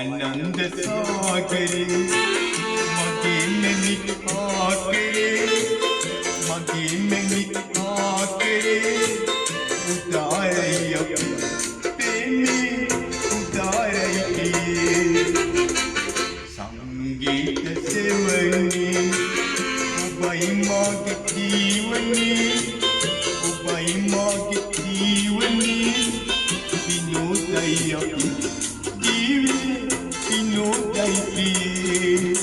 ආනන්ද සාගරේ මගේ මෙනික් ආකරේ මගේ මෙනික් ආකරේ උදාරයි අපි පෙමේ උදාරයි සංගීත සෙවණේ ඔබයි මගේ ජීවනේ ඔබයි මගේ ජීවනේ විනෝදයි අපි ජීවේ විනෝදයි පියේ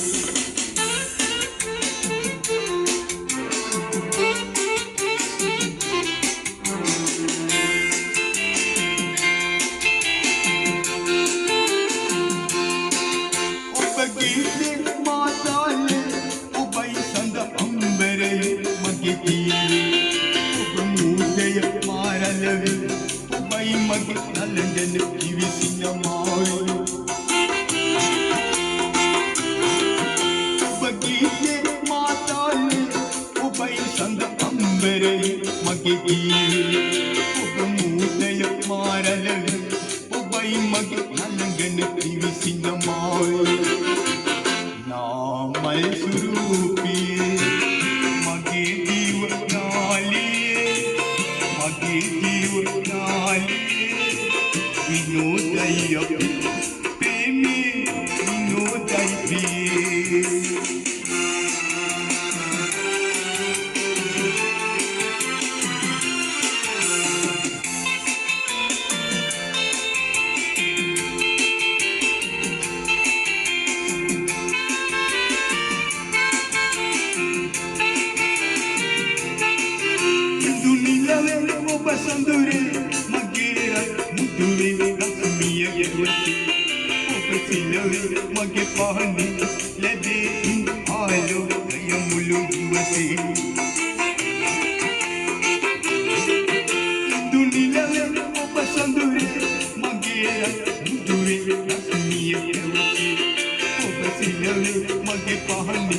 Mage pahani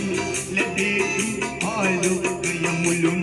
le de aalo gaya mulu